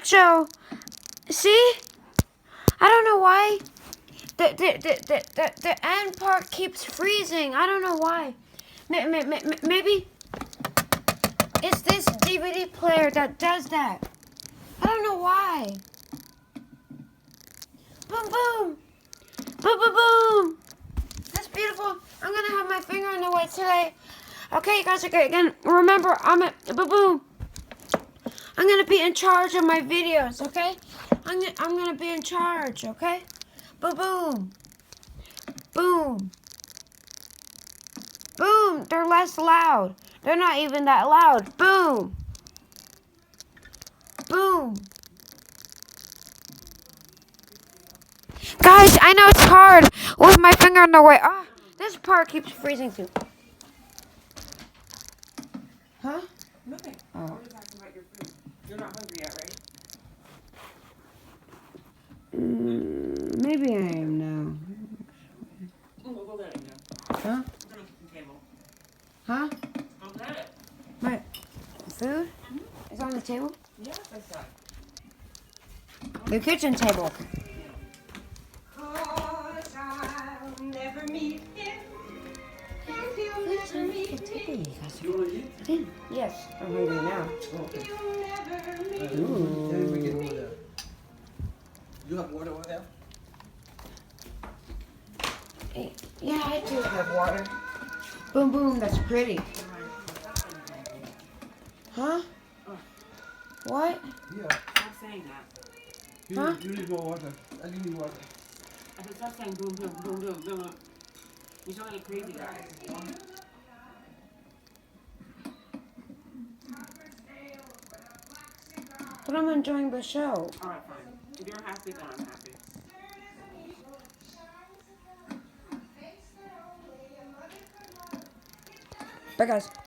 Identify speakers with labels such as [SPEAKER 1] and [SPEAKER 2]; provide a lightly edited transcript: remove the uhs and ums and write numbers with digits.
[SPEAKER 1] show. See? I don't know why. The end part keeps freezing. I don't know why. Maybe it's this DVD player that does that. I don't know why. Boom, boom. Boom, boom, boom. That's beautiful. I'm going to have my finger in the way today. Okay, you guys, again, remember, I'm going to be in charge of my videos, okay? I'm going to be in charge, okay? Boom, boom. Boom. Boom. They're less loud. They're not even that loud. Boom. Boom. Guys, I know it's hard with my finger in the way. Ah, this part keeps freezing too. Huh?
[SPEAKER 2] Nothing.
[SPEAKER 1] Oh.
[SPEAKER 2] We're just talking about your food. You're not hungry yet, right?
[SPEAKER 1] Maybe I am now.
[SPEAKER 2] We'll go get it now.
[SPEAKER 1] Huh?
[SPEAKER 2] We're gonna cook the table.
[SPEAKER 1] Huh?
[SPEAKER 2] Go get it.
[SPEAKER 1] My food is on the table?
[SPEAKER 2] Yes, I said.
[SPEAKER 1] The kitchen table.
[SPEAKER 3] Cause I'll never meet him, and he'll never meet me.
[SPEAKER 4] You want to eat?
[SPEAKER 1] Yes, I'm hungry now.
[SPEAKER 4] Okay.
[SPEAKER 3] You'll never meet me.
[SPEAKER 4] Then we get over there. You have water over there?
[SPEAKER 1] Yeah, I do have water. Boom, boom, that's pretty. Huh? What?
[SPEAKER 4] Yeah.
[SPEAKER 2] Stop saying that.
[SPEAKER 4] You need more water. I need water.
[SPEAKER 2] I said stop saying boom, boom, boom, boom, boom, boom. You sound like a crazy guy.
[SPEAKER 1] But I'm enjoying the show.
[SPEAKER 2] Alright, fine. If you're happy, then I'm happy.
[SPEAKER 1] Bye, guys.